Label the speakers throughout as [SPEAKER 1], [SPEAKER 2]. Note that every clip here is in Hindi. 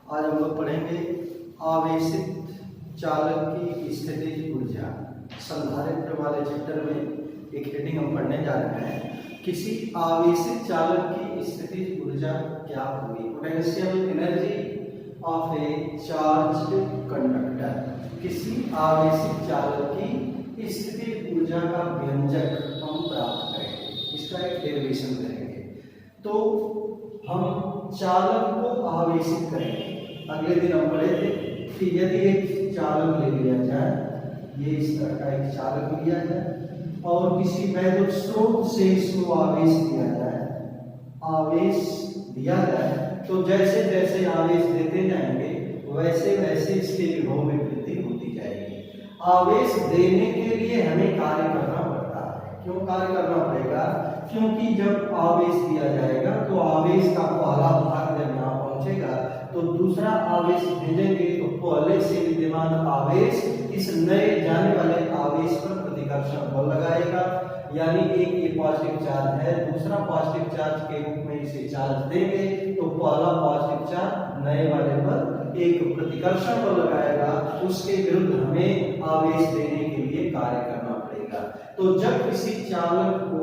[SPEAKER 1] आज हम लोग पढ़ेंगे आवेशित चालक की स्थितिज ऊर्जा। संधारित्र वाले चैप्टर में एक हेडिंग हम पढ़ने जा रहे हैं, किसी आवेशित चालक की स्थितिज ऊर्जा क्या होगी। Potential energy of A charged conductor. किसी आवेशित चालक की स्थितिज ऊर्जा का व्यंजक हम प्राप्त करेंगे, इसका एक डेरिवेशन करेंगे। तो हम चालक को आवेशित करेंगे। अगले दिन हम पढ़े थे कि यदि एक चालक ले लिया जाए, ये इस तरह का एक चालक लिया जाए और किसी वैद्युत स्रोत से इसको आवेश दिया जाए, तो जैसे जैसे आवेश देते जाएंगे वैसे वैसे इसके विभव में वृद्धि होती जाएगी। आवेश देने के लिए हमें कार्य करना पड़ता है। क्यों कार्य करना पड़ेगा? क्योंकि जब आवेश दिया जाएगा तो आवेश का पहला भाग जब यहाँ पहुंचेगा तो दूसरा आवेश भेजेंगे, तो पहले से विद्यमान आवेश इस नए जाने वाले आवेश पर प्रतिकर्षण बल लगाएगा। यानी एक ये पॉजिटिव चार्ज है, दूसरा पॉजिटिव चार्ज के रूप में इसे चार्ज देंगे तो पहला पॉजिटिव चार्ज नए वाले पर एक प्रतिकर्षण बल लगाएगा, उसके विरुद्ध हमें आवेश देने के लिए कार्य करना पड़ेगा। तो जब किसी चालक को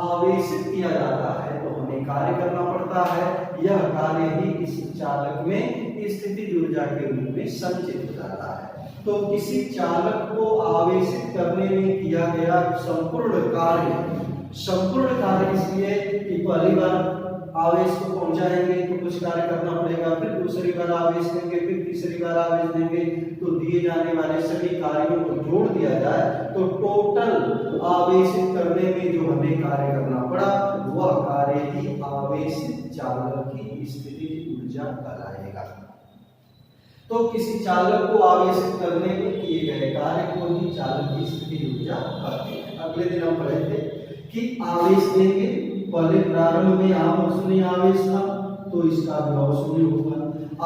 [SPEAKER 1] आवेशित किया जाता है तो हमें कार्य करना पड़ता है। यह कार्य ही इस चालक में स्थितिज ऊर्जा के रूप में संचित हो जाता है। तो किसी चालक को आवेशित करने में किया गया संपूर्ण कार्य इसलिए कि पहली बार आवेश को पहुंचाएंगे तो कुछ कार्य करना पड़ेगा, फिर दूसरी बार आवेश देंगे, फिर तीसरी बार आवेश देंगे, तो दिए जाने वाले सभी कार्यों को जोड़ दिया जाए तो टोटल आवेशित करने में जो हमें कार्य करना पड़ा वह कार्य ही आवेशित चालक की स्थितिज ऊर्जा कहलाएगा। तो किसी चालक को आवेशित करने में किए गए कार्य को ही चालक की स्थितिज ऊर्जा कहते हैं। अगले दिन हम पढ़े थे कि आवेश देंगे, पहले प्रारंभ में आप शून्य आवेश था तो इसका विभव शून्य होगा।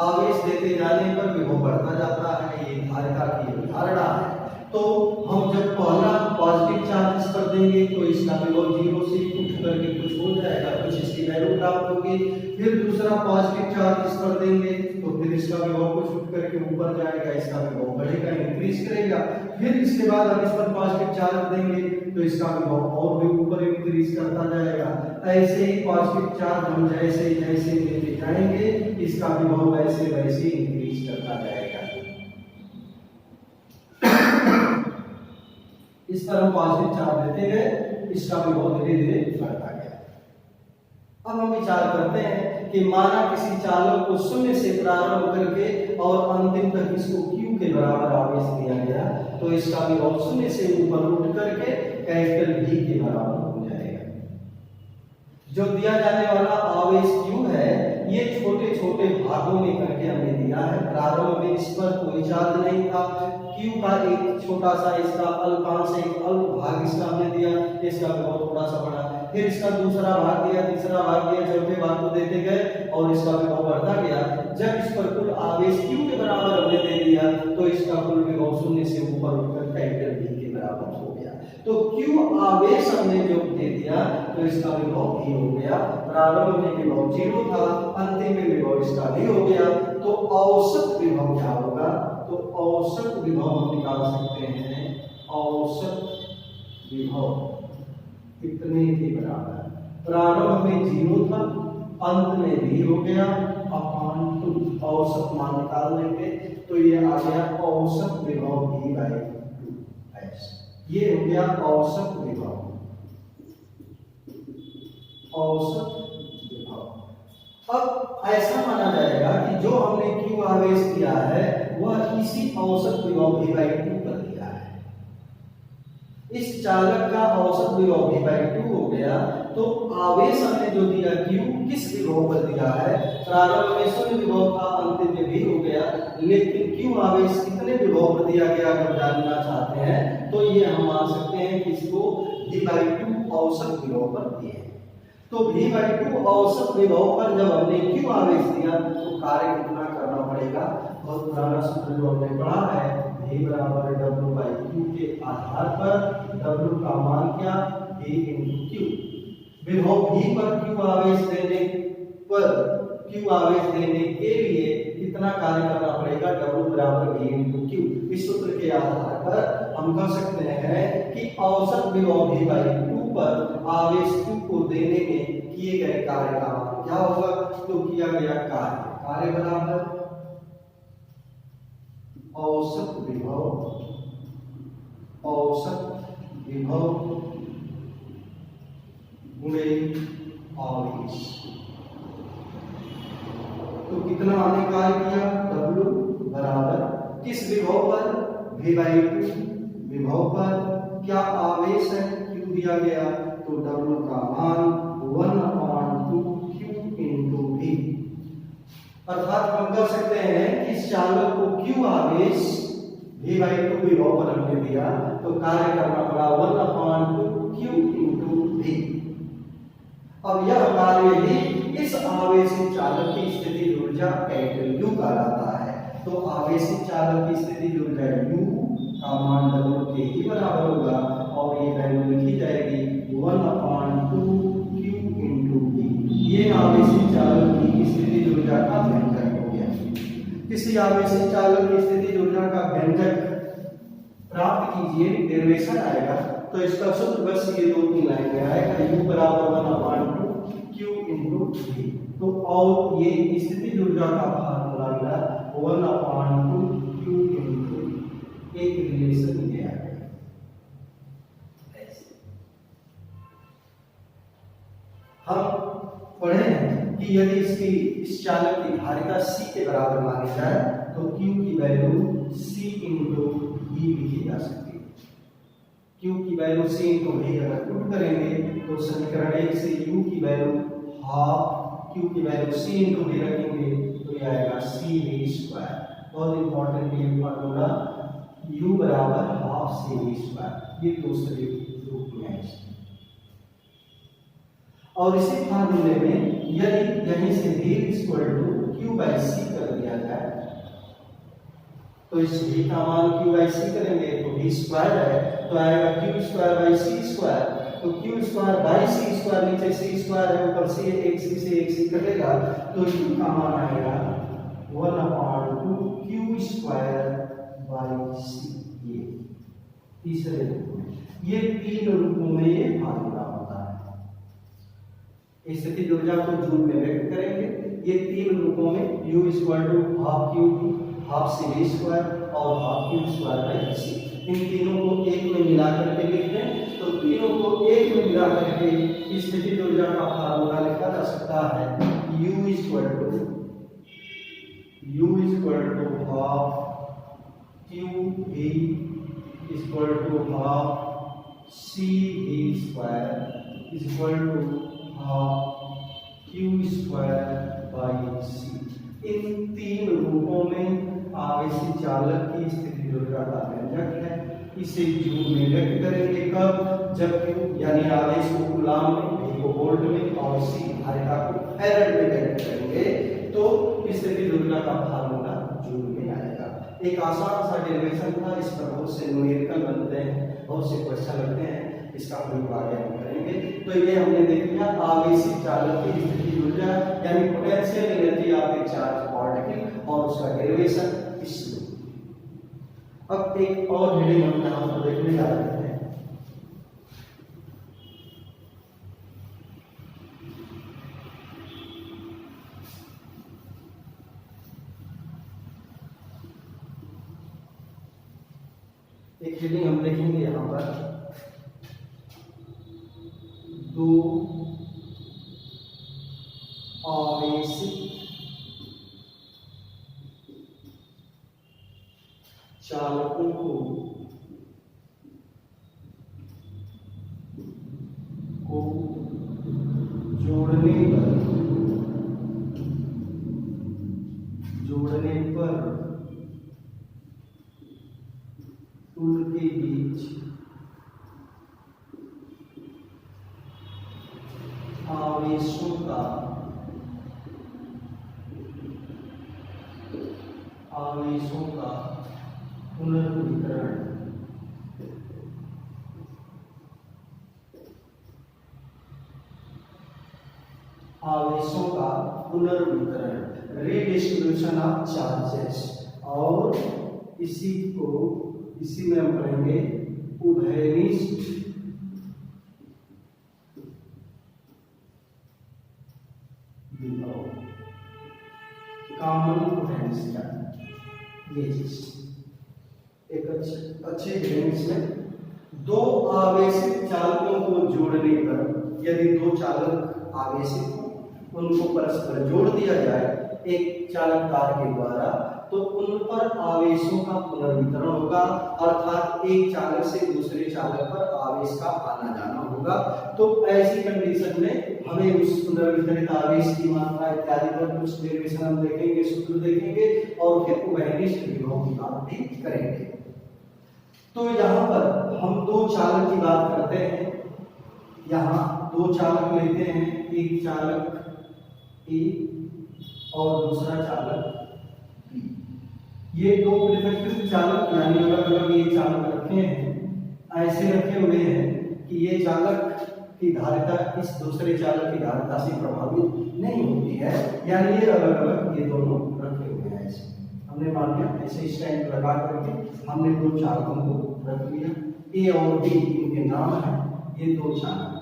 [SPEAKER 1] आवेश देते जाने पर विभव बढ़ता जाता है, ये धारिता की धारणा है। तो हम जब पहला पॉजिटिव चार्ज इस पर देंगे तो इसका विभव 0 से उठ करके कुछ हो जाएगा, कुछ इसकी वैल्यू प्राप्त होगी। फिर दूसरा पॉजिटिव चार्ज इस पर देंगे तो फिर इसका विभव कुछ उठ करके ऊपर जाएगा, इसका विभव बढ़ेगा, इंक्रीज करेगा। फिर इसके बाद हम इस पर पॉजिटिव चार्ज देंगे तो इसका विभव और भी ऊपर इंक्रीज करता जाएगा। ऐसे ही पॉजिटिव चार्ज हम जैसे जैसे देते जाएंगे इसका विभव वैसे वैसे इंक्रीज करता जाएगा। इस पर हम पॉजिटिव चार्ज देते गए, इसका विभव धीरे धीरे बढ़ता गया। अब हम विचार करते हैं कि माना किसी चालक को शून्य से प्रारंभ करके और अंतिम तक इसको Q के बराबर आवेश दिया गया तो इसका विभव शून्य से ऊपर उठ करके कैपिटल V के बराबर हो जाएगा। जो दिया जाने वाला आवेश Q है ये छोटे छोटे भागों में करके हमने दिया है। प्रारंभ में इस पर कोई चार्ज नहीं था, Q का एक छोटा सा इसका अल्पांश एक अल्प भाग इसका हमने दिया, इसका विभव थोड़ा सा बढ़ा, फिर इसका दूसरा भाग दिया, तीसरा भाग दिया, चौथे भाग को देते गए और इसका विभव बढ़ता गया। जब इस पर कुल आवेश Q के बराबर हमने दे दिया तो इसका कुल विभव शून्य से ऊपर उठकर कैपिटल V के बराबर हो गया। तो Q आवेश हमने जो दे दिया तो इसका विभव V हो गया। प्रारंभ में विभव 0 था, अंतिम में विभव इसका V हो गया। तो औसत विभव क्या होगा? तो औसत विभव हम निकाल सकते हैं। औसत विभव कितने के बराबर? प्रारंभ में 0 था, अंत में V हो गया अपॉन 2। औसत मान निकाल लेंगे तो ये आ गया औसत विभव V/2। ये हो गया औसत विभव। औसत विभव अब ऐसा माना जाएगा कि जो हमने Q आवेश दिया है वह इसी औसत विभव V/2 पर दिया है। इस चालक का औसत विभव V/2 हो गया। तो आवेश हमने जो दिया Q किस विभव पर दिया है? प्रारंभ में शून्य विभव था, अंतिम में V हो गया, लेकिन Q आवेश कितने विभव पर दिया गया अगर जानना चाहते हैं तो ये हम मान सकते हैं कि इसको V/2 औसत विभव पर दिए। तो V/2 औसत विभव पर जब हमने Q आवेश दिया तो कार्य कितना करना पड़ेगा? बहुत पुराना सूत्र जो हमने पढ़ा है, V बराबर W/Q के आधार पर W का मान क्या? A × Q। विभव V पर Q आवेश देने के लिए कितना कितना कार्य करना पड़ेगा, W बराबर V इंटू Q। इस सूत्र के आधार पर हम कह सकते हैं कि औसत विभव V बाई 2 पर आवेश Q को देने में किए गए कार्य का मान क्या होगा, तो किया गया कार्य बराबर औसत विभव गुणे आवेश। तो कितना हमने कार्य किया, W बराबर किस विभव पर, V बाई 2 विभव पर, क्या आवेश है Q दिया गया, तो W का मान 1/2 Q इंटू V। अर्थात हम कह सकते हैं कि इस चालक को Q आवेश V बाई 2 विभव पर हमने दिया, तो कार्य करना पड़ा 1/2 Q इंटू V। अब यह कार्य ही इस आवेशित चालक की स्थितिज ऊर्जा कैपिटल U कहलाता है। तो आवेशित चालक की स्थितिज ऊर्जा U का मान W के ही बराबर होगा और ये वैल्यू लिखी जाएगी 1/2 Q इंटू V। ये आवेशित चालक की स्थितिज ऊर्जा का व्यंजक हो गया। किसी आवेशित चालक की स्थितिज ऊर्जा का व्यंजक प्राप्त कीजिए, डेरिवेशन आएगा, तो इसका सूत्र बस ये 2-3 लाइन में आएगा, U बराबर 1/2 Q इंटू V। तो और ये स्थितिज ऊर्जा का फार्मूला मिला 1/2 Q इंटू एक रिलेशन ये आएगा। हम पढ़े हैं कि यदि इस चालक की धारिता C के बराबर मानी जाए तो Q की वैल्यू C इंटू V लिखी जा सकती है। Q की वैल्यू C इंटू V अगर पुट करेंगे तो समीकरण 1 से U की वैल्यू हाफ, Q की वैल्यू C इंटू V रखेंगे तो ये आएगा CV स्क्वायर। बहुत इंपॉर्टेंट ये फार्मूला, U बराबर हाफ CV स्क्वायर, ये दूसरे रूप में है। और इसी फार्मूले में यदि यहीं से V equal to Q by C कर दिया जाए तो इस V का मान Q बाई C करेंगे तो V स्क्वायर है, तो आएगा Q square by C square. तो Q square by C square, नीचे C स्क्वायर है, ऊपर C, एक C से एक C कटेगा तो U का मान आएगा 1/2 Q स्क्वायर बाई C। ये तीसरे रूप में, ये 3 रूपों में ये फार्मूला होता है। स्थितिज ऊर्जा को जूल में व्यक्त करेंगे, ये 3 रूपों में U equal to half Q, half CV square और half Q square by C। इन तीनों को एक में मिला करके लिख दें तो तीनों को एक में मिला करके स्थितिज ऊर्जा का फार्मूला लिखा जा सकता है U equal to half QV equal to half CV square equal to half Q square by C। इन 3 रूपों में आवेशित चालक की स्थितिज ऊर्जा का व्यंजक है। इसे जूल में व्यक्त करेंगे कब, जब Q यानी आवेश को कूलाम में, V को वोल्ट में और C धारिता को फैराड में व्यक्त करेंगे तो स्थितिज ऊर्जा का फार्मूला जूल में आएगा। एक आसान सा डेरिवेशन था, इस पर बहुत से न्यूमेरिकल बनते हैं, बहुत से क्वेश्चन लगते हैं, इसका हम आगे हम करेंगे। तो ये हमने देख लिया आवेशित चालक की स्थितिज ऊर्जा यानी potential energy of A charge particle और उसका डेरिवेशन। अब एक और हेडिंग हम यहाँ पर देखने जा रहे हैं। एक हेडिंग हम देखेंगे यहाँ पर 2 आवेशित चालकों को जोड़ने पर उनके बीच आवेशों का पुनर्वितरण आवेशों का पुनर्वितरण रीडिस्ट्रीब्यूशन ऑफ चार्जेस, और इसी में हम पढ़ेंगे उभयनिष्ठ विभव, कॉमन पोटेंशियल। ये चीज एक अच्छे ग्रेडिंग्स में दो आवेशित चालकों को जोड़ने पर यदि दो चालक आवेशित हो, उनको परस्पर जोड़ दिया जाए एक चालक तार के द्वारा, तो उन पर आवेशों का पुनर्वितरण होगा, अर्थात एक चालक से दूसरे चालक पर आवेश का आना जाना होगा। तो ऐसी कंडीशन में हमें उस पुनर्वितरित आवेश की मात्रा इत्यादि पर कुछ डेरिवेशन हम देखेंगे, सूत्र देखेंगे, और फिर उभयनिष्ठ विभव की बात भी करेंगे। तो यहाँ पर हम दो चालक की बात करते हैं। यहाँ दो चालक लेते हैं, एक चालक ए और दूसरा चालक बी। ये दो पृथक चालक यानी अलग अलग ये चालक रखे हैं, ऐसे रखे हुए हैं कि ये चालक की धारिता इस दूसरे चालक की धारिता से प्रभावित नहीं होती है, यानी ये अलग अलग ये दोनों रखे हुए हैं। ऐसे हमने मान लिया, ऐसे स्टैंड लगा करके हमने दो चालकों को रख लिया, ए और बी इनके नाम है, ये दो चालक।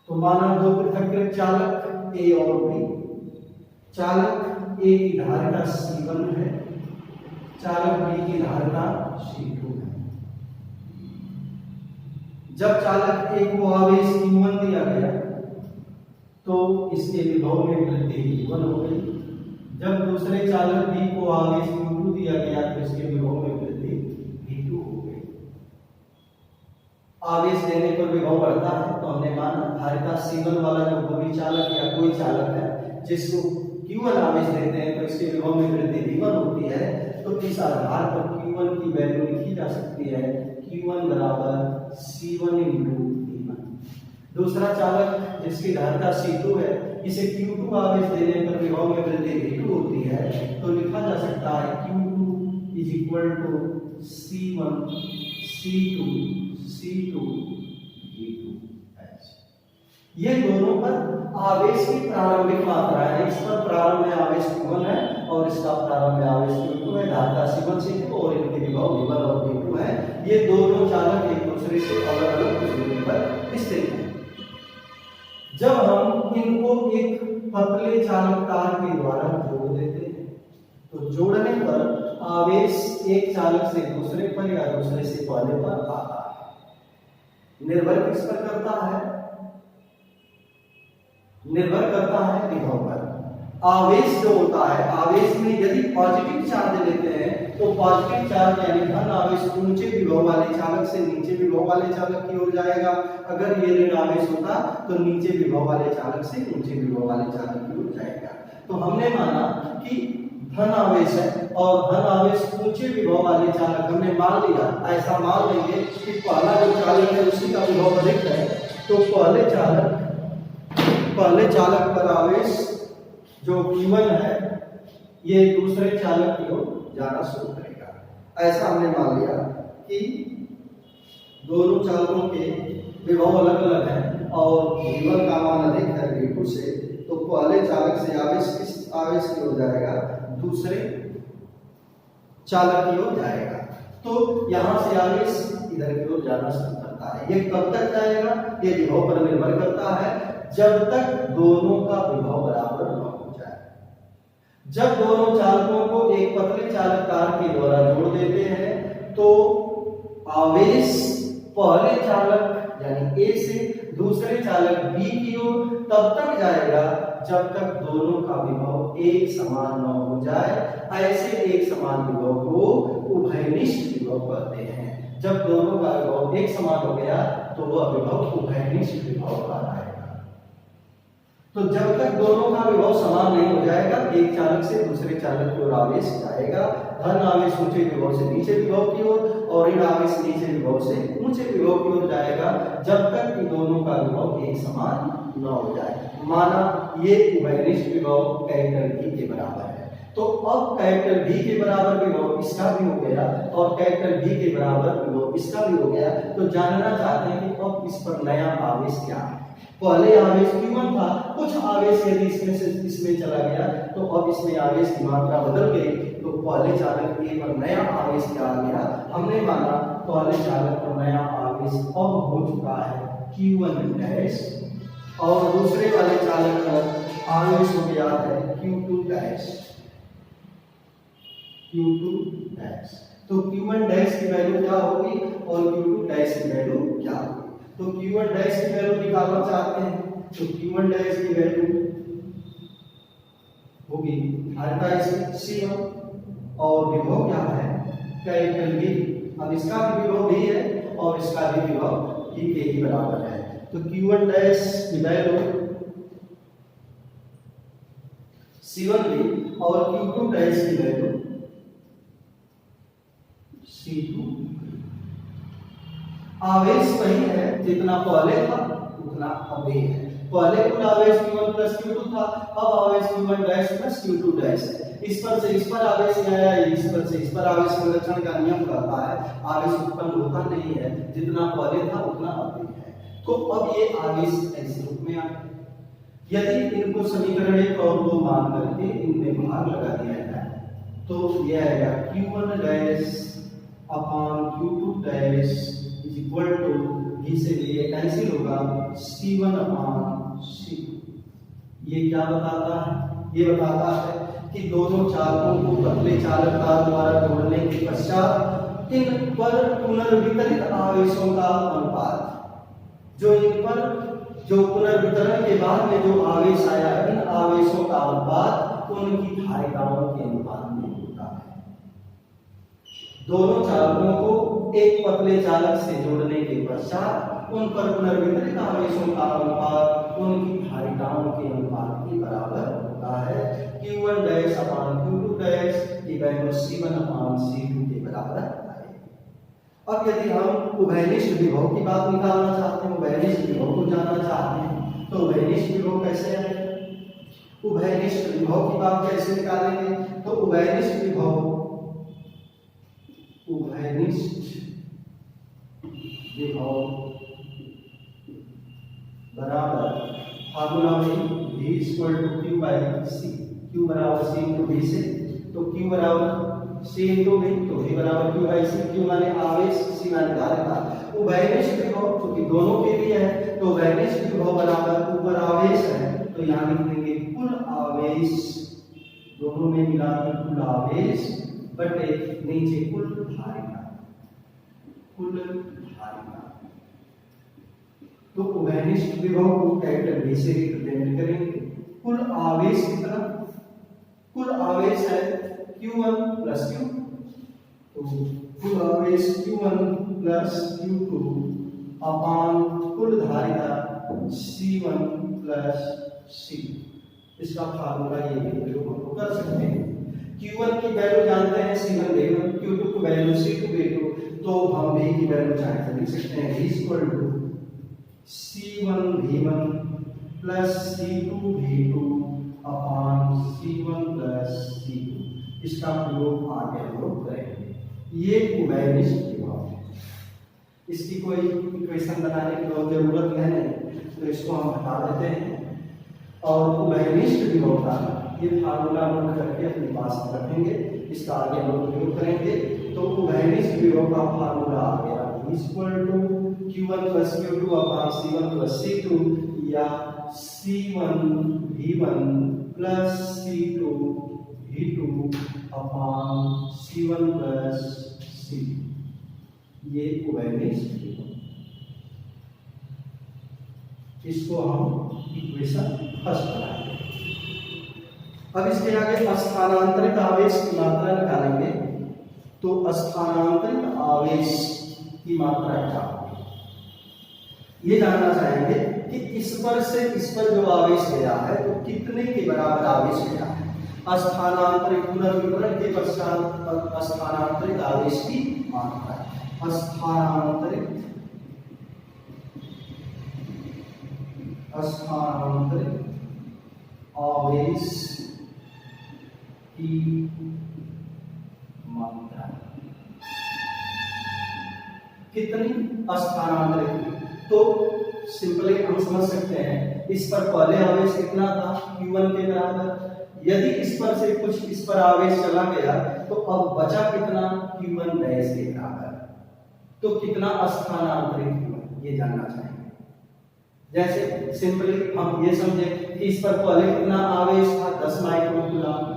[SPEAKER 1] तो माना दो पृथक चालक ए और बी, चालक ए की धारिता C1 है, चालक बी की धारिता C2 है। जब चालक ए को आवेश Q1 दिया गया तो इसके विभव में वृद्धि V1 हो गई। जब दूसरे चालक बी को आवेश Q2 दिया गया तो इसके विभव में वृद्धि V2 हो गई। आवेश देने पर विभव बढ़ता है, तो हमने माना धारिता C1 वाला जो कोई चालक या कोई चालक है जिसको Q1 आवेश देते हैं तो इसके विभव में वृद्धि V1 होती है। तो इस आधार पर Q1 की वैल्यू लिखी जा सकती है, Q1 बराबर C1 इंटू V1। दूसरा चालक जिसकी धारिता C2 है, इसे Q2 आवेश देने पर विभव में वृद्धि V2 होती है, तो लिखा जा सकता है Q2 is equal to C1 C2 C2 V2। ये दोनों पर आवेश की प्रारंभिक मात्रा है, इस पर प्रारंभ में आवेश Q1 है और इसका प्रारंभ में आवेश Q2 है, धारिता C1 C2 और इनके विभव V1 और V2 है। ये दोनों चालक एक दूसरे से अलग अलग दूरी पर स्थित हैं। जब हम इनको एक पतले चालक तार के द्वारा जोड़ देते हैं, तो जोड़ने पर आवेश एक चालक से दूसरे पर या दूसरे से पहले पर आता है। निर्भर किस पर करता है? निर्भर करता है विभव पर। आवेश जो होता है, आवेश में यदि पॉजिटिव चार्ज लेते हैं तो पॉजिटिव चार्ज यानी धन आवेश ऊंचे विभव वाले चालक से नीचे विभव वाले चालक की ओर जाएगा। अगर ये ऋण आवेश होता तो नीचे विभव वाले चालक से ऊंचे विभव वाले चालक की ओर जाएगा। तो हमने माना कि धन आवेश है और धन आवेश ऊंचे विभव वाले चालक, हमने मान लिया, ऐसा मान लेंगे कि पहला जो चालक है उसी का विभव अधिक है, तो पहले चालक पर आवेश जो Q1 है ये दूसरे चालक की ओर जाना शुरू करेगा। ऐसा हमने मान लिया कि दोनों चालकों के विभव अलग अलग हैं और V1 का मान अधिक है V2 से, तो पहले चालक से आवेश किस आवेश की ओर जाएगा? दूसरे चालक की ओर जाएगा। तो यहाँ से आवेश इधर की ओर जाना शुरू करता है। ये कब तक जाएगा? ये विभव पर निर्भर करता है, जब तक दोनों का विभव बराबर न हो जाए। जब दोनों चालकों को एक पतले चालक तार के द्वारा जोड़ देते हैं तो आवेश पहले चालक यानी ए से दूसरे चालक बी की ओर तब तक जाएगा जब तक दोनों का विभव एक समान न हो जाए। ऐसे एक समान विभव को उभयनिष्ठ विभव कहते हैं। जब दोनों का विभव एक समान हो गया तो वह विभव उभयनिष्ठ विभव कहलाएगा। तो जब तक दोनों का विभव समान नहीं हो जाएगा, एक चालक से दूसरे चालक की ओर आवेश जाएगा। धन आवेश ऊंचे विभव से नीचे विभव की ओर और ऋण आवेश नीचे विभव से ऊंचे विभव की ओर जाएगा, जब तक कि दोनों का विभव एक समान न हो जाए। माना ये उभयनिष्ठ विभव कैपिटल V के बराबर है, तो अब कैपिटल V के बराबर विभव इसका भी हो गया और कैपिटल V के बराबर विभव इसका भी हो गया। तो जानना चाहते हैं कि अब इस पर नया आवेश क्या है। पहले आवेश Q1 था, कुछ आवेश यदि इसमें से इसमें चला गया तो अब इसमें आवेश की मात्रा बदल गई, तो पहले चालक A पर नया आवेश क्या आ गया, हमने माना पहले चालक पर नया आवेश अब हो चुका है Q1 डैश और दूसरे वाले चालक पर आवेश हो गया है Q2 डैश। Q2 डैश तो Q1 डैश की वैल्यू क्या होगी और Q2 डैश की वैल्यू क्या होगी। तो Q1 डैश की वैल्यू निकालना चाहते हैं तो Q1 डैश की वैल्यू होगी धारिता C1 और विभव क्या है कैपिटल V। अब इसका भी विभव V है और इसका भी विभव V के ही बराबर है। तो Q1 डैश की वैल्यू C1 V और Q2 डैश की वैल्यू C2। आवेश वही है जितना पहले था उतना अब भी है। पहले कुल आवेश Q1 प्लस Q2 था, अब आवेश Q1 dash plus Q2 dash है। इस पर से इस पर आवेश आया, इस पर से इस पर आवेश संरक्षण का नियम कहता है आवेश उत्पन्न होता नहीं है, जितना पहले था उतना अब भी है। तो अब ये आवेश ऐसे रूप में आ गए। यदि इनको समीकरण 1 और 2 मान करके इनमें भाग लगा दिया जाए तो यह आएगा Q1 dash upon Q2 dash is equal to V से ये कैंसिल होगा C1 अपॉन C2। ये क्या बताता है, ये बताता है कि दोनों चालकों को पतले चालक तार द्वारा जोड़ने के पश्चात इन पर पुनर्वितरित आवेशों का अनुपात, जो इन पर जो पुनर्वितरण के बाद में जो आवेश आया इन आवेशों का अनुपात उनकी धारिताओं के अनुपात में होता है। दोनों चालकों को एक पतले चालक से जोड़ने के पश्चात उन पर पुनर्वितरित आवेशों का अनुपात उनकी धारिताओं के अनुपात के बराबर होता है। Q1 dash upon Q2 dash की वैल्यू C1 अपॉन C2 के बराबर आएगी। अब यदि हम उभयनिष्ठ विभव की बात निकालना चाहते हैं, उभयनिष्ठ विभव को जानना चाहते हैं तो उभयनिष्ठ विभव कैसे आएगा, उभयनिष्ठ विभव की बात कैसे निकालेंगे। तो उभयनिष्ठ विभव बराबर फार्मूला में V equal to Q by C, Q बराबर C इंटू V से, तो Q बराबर C इंटू V, तो V बराबर Q बाई C। Q माने आवेश, C माने धारिता। उभयनिष्ठ विभव क्योंकि दोनों के लिए है तो उभयनिष्ठ विभव बराबर ऊपर आवेश है तो यहाँ लिख देंगे कुल आवेश, दोनों में मिलाकर कुल आवेश बटे नीचे कुल धारिता, कुल धारिता। तो उभयनिष्ठ विभव को कैपिटल V से रिप्रेजेंट करेंगे। कुल आवेश कितना, कुल आवेश है Q1 प्लस Q, तो कुल आवेश Q1 प्लस Q2 अपान कुल धारिता C1 प्लस C2। इसका फार्मूला ये भी प्रयोग हम कर सकते हैं। Q1 की वैल्यू जानते हैं C1 V1, Q2 की वैल्यू C2 V2, तो हम V की वैल्यू चाहे तो लिख सकते हैं V equal to C1 V1 plus C2 V2 upon C1 plus C2। इसका प्रयोग आगे हम लोग करेंगे। ये उभयनिष्ठ विभव है, इसकी कोई इक्वेशन बनाने की बहुत जरूरत है नहीं, तो इसको हम हटा देते हैं और उभयनिष्ठ विभव का ये फार्मूला नोट करके अपने पास रखेंगे। इसका आगे हम लोग प्रयोग करेंगे। तो उभयनिष्ठ विभव का फार्मूला आ गया equal to Q1 plus Q2 upon C1 plus C2 या C1 V1 plus C2 V2 upon C1 plus C2। ये उभयनिष्ठ विभव, इसको हम इक्वेशन फर्स्ट बनाएंगे। अब इसके आगे स्थानांतरित आवेश की मात्रा निकालेंगे। तो स्थानांतरित आवेश की मात्रा क्या होगी ये जानना चाहेंगे कि इस पर से इस पर जो आवेश गया है तो कितने के बराबर आवेश गया है। स्थानांतरित पुनर्वितरण के पश्चात स्थानांतरित आवेश की मात्रा, स्थानांतरित आवेश की मात्रा कितनी स्थानांतरित। तो सिंपली हम समझ सकते हैं, इस पर पहले आवेश कितना था, Q1 के बराबर। यदि इस पर से कुछ इस पर आवेश चला गया तो अब बचा कितना, Q1 डैश के बराबर। तो कितना स्थानांतरित हुआ ये जानना चाहेंगे। जैसे सिंपली हम ये समझे कि इस पर पहले कितना आवेश था, 10 माइक्रोकूलम।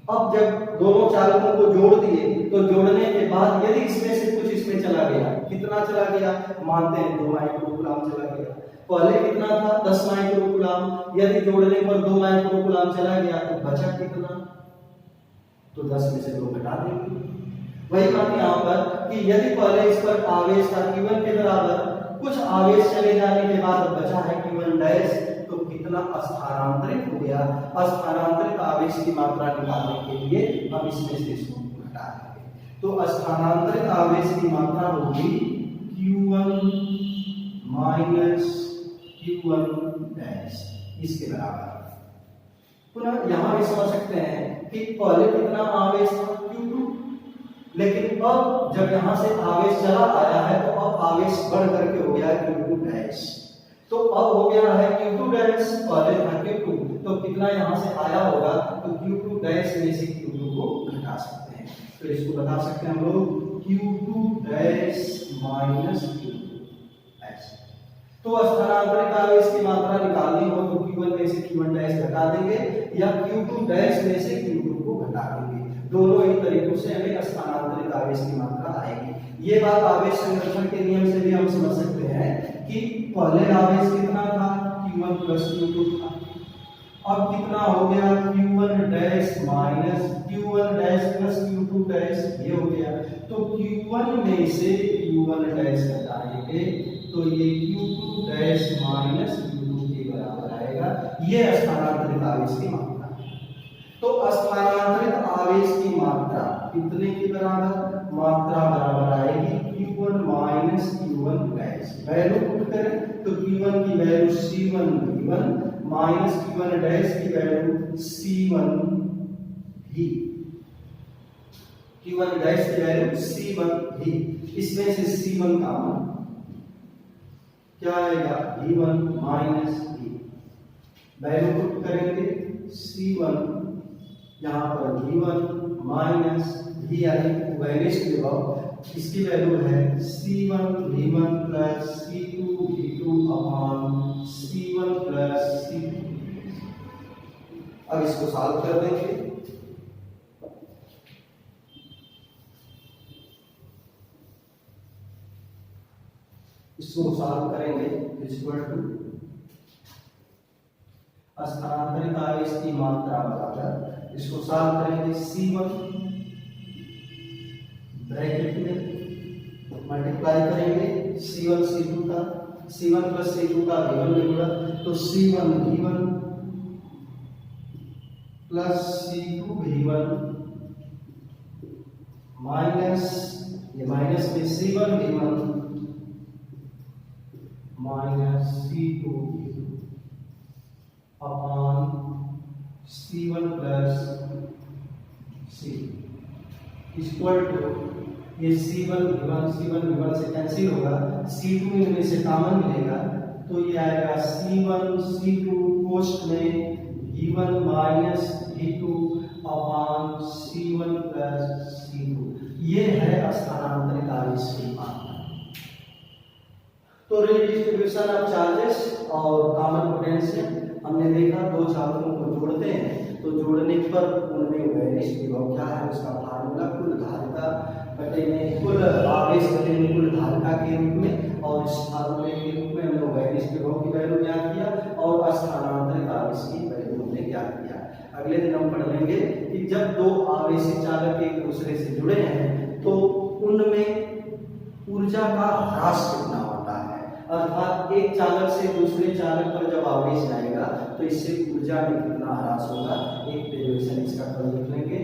[SPEAKER 1] अब जब दोनों चालकों को जोड़ दिए तो जोड़ने के बाद यदि इसमें से कुछ इसमें चला गया, कितना चला गया, मानते हैं 2 माइक्रोकूलम चला गया। पहले कितना था, 10 माइक्रोकूलम। यदि जोड़ने पर 2 माइक्रोकूलम चला गया तो बचा कितना, तो 10 में से 2 घटा देंगे। वही बात यहाँ पर कि यदि पहले इस पर आवेश था Q1 के बराबर, कुछ आवेश चले जाने के बाद बचा है Q1 डैश, तो कितना स्थानांतरित हो गया। स्थानांतरित आवेश की मात्रा निकालने के लिए हम इसमें से इसको घटा देंगे। तो स्थानांतरित आवेश की मात्रा होगी Q1 माइनस Q1 डैश, इसके बराबर। पुनः यहाँ भी समझ सकते हैं कि पहले कितना आवेश था, Q2, लेकिन अब जब यहाँ से आवेश चला आया है तो अब आवेश बढ़ करके हो गया Q2 डैश। तो अब हो गया है Q2 डैश, पहले था Q2, तो कितना यहाँ से आया होगा, तो Q2 डैश में से Q2 को घटा सकते हैं। तो इसको बता सकते हैं हम लोग Q2 dash minus Q2 dash. तो स्थानांतरित आवेश की मात्रा निकालनी हो तो Q1 में से Q1 डैश घटा देंगे या Q2 डैश में से Q2 को घटा देंगे। दोनों ही तरीकों से हमें स्थानांतरित आवेश की मात्रा आएगी। ये बात आवेश संरक्षण के नियम से भी हम समझ सकते हैं कि पहले आवेश कितना था, Q1 प्लस Q2 था। अब कितना हो गया, Q1 dash minus Q1 dash plus Q2 dash, ये हो गया। तो Q1 में से Q1 डैश घटाएंगे तो ये Q2 डैश माइनस Q2 के बराबर आएगा। ये स्थानांतरित आवेश की मात्रा। तो स्थानांतरित आवेश की मात्रा कितने के बराबर, मात्रा बराबर आएगी Q1 minus Q1 dash. Value put करें तो Q1 की value C1 V1 minus Q1 dash की value C1 V। Q1 dash की वैल्यू C1 V, इसमें से C1 का मान क्या आएगा, V1 minus V। Value put करेंगे C1, यहाँ पर V1 माइनस V यानी वैनिश विभव, इसकी वैल्यू है C1 V1 plus C2 V2 upon C1 plus C2। अब इसको सॉल्व कर देंगे। इसको सॉल्व करेंगे इक्वल टू स्थानांतरित आवेश की मात्रा बराबर, इसको सॉल्व करेंगे C1 ब्रैकेट में मल्टीप्लाई करेंगे C1 C2 का, C1 प्लस C2 का V1 में गुणा, तो C1 V1 plus C2 V1 minus, ये माइनस में C1 V1 minus C2 V2 upon C1 plus C equal to, ये C1 V1 से कैंसिल होगा, C2 में से कॉमन मिलेगा तो ये आएगा C1 C2 पोस्ट में V1 minus V2 upon C1 plus C2। ये है स्थानांतरित आवेश की मात्रा। तो रीडिस्ट्रीब्यूशन ऑफ चार्जेस और कॉमन पोटेंशियल हमने देखा, दो चालकों को जोड़ते हैं तो जोड़ने पर उनमें वैनिश विभव क्या है, उसका फार्मूला कुल धारिता बटे में कुल आवेश बटे में कुल धारिता के रूप में, और इस फार्मूले के रूप में हमने वैनिश विभव की वैल्यू ज्ञात किया और स्थानांतरित आवेश की वैल्यू हमने ज्ञात किया। अगले दिन हम पढ़ लेंगे कि जब दो आवेशी चालक एक दूसरे से जुड़े हैं तो उनमें ऊर्जा का ह्रास कितना होता है, अर्थात एक चालक से दूसरे चालक पर जब आवेश जाएगा तो इससे ऊर्जा में कितना ह्रास होगा। एक डेरिवेशन इसका कल लिख लेंगे।